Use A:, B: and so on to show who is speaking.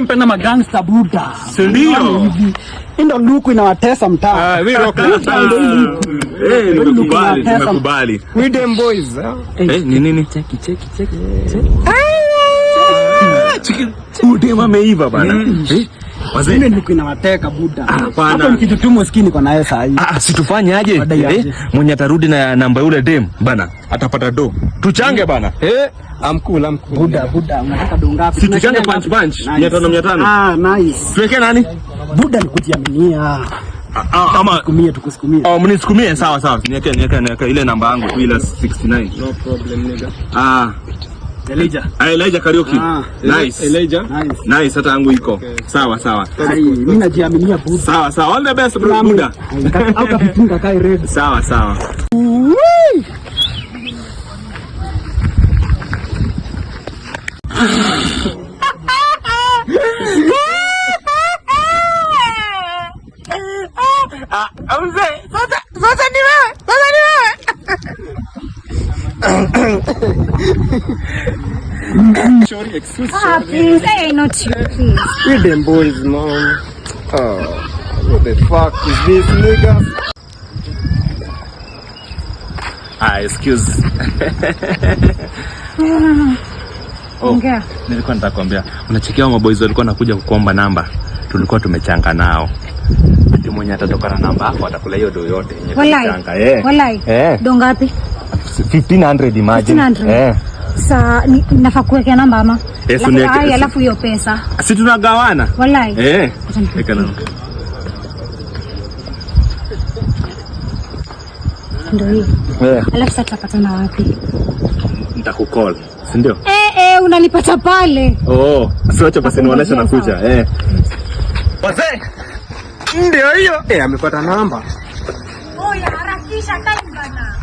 A: Mpenda magangster buda.
B: Ndio.
A: Ndio luku inawatesa mtaa.
B: Wewe rock. Nimekubali.
A: We them boys.
B: Nini? Cheki. Udem ameiva bana.
A: Wazee luku inawateka buda.
B: Hapana.
A: Ni kitu tu maskini kwa naye saa hii.
B: Situfanye aje? Mwenye atarudi na namba yule dem bana atapata do. Tuchange bana.
A: Amkula buda unataka do ngapi?
B: Tuchange punch 500.
A: Nice.
B: Tuweke nani?
A: Buda nikujiaminia.
B: Ama
A: tukusukumie.
B: Mnisukumie sawa. Niweke ile namba yangu tu ile 69.
A: No problem nigga.
B: Elijah karaoke. Nice.
A: Elijah.
B: Nice hata yangu iko.
A: Okay.
B: Sawa.
A: Mimi najiaminia buda.
B: Sawa. All the best bro buda.
A: Hata kufunga kai red.
B: Sawa.
C: Sasa ni wewe.
A: Sorry, excuse me.
C: Please, I not you, please.
A: We them boys, man. What the fuck is this, nigga?
B: Excuse.
C: Ongea.
B: Nilikuwa nataka kuambia, unachekia maboys walikuwa nakuja kukuomba namba. Tulikuwa tumechanga nao. Ndio mwenye atatoka na namba hapo atakula hiyo do yote yenye tumechanga.
C: Walai. Do ngapi?
B: 1500 imagine.
C: 1500. Sasa nafaa kuweka namba ama? Alafu hiyo pesa.
B: Si tunagawana?
C: Walai.
B: Weka namba.
C: Ndio hiyo. Alafu sasa tutapatana wapi?
B: Nitakukall, si ndio?
C: Unanipata pale.
B: Siwacha basi nionyeshe nakuja.
A: Wazee. Ndio hiyo. Amepata namba.
C: Harakisha time bana.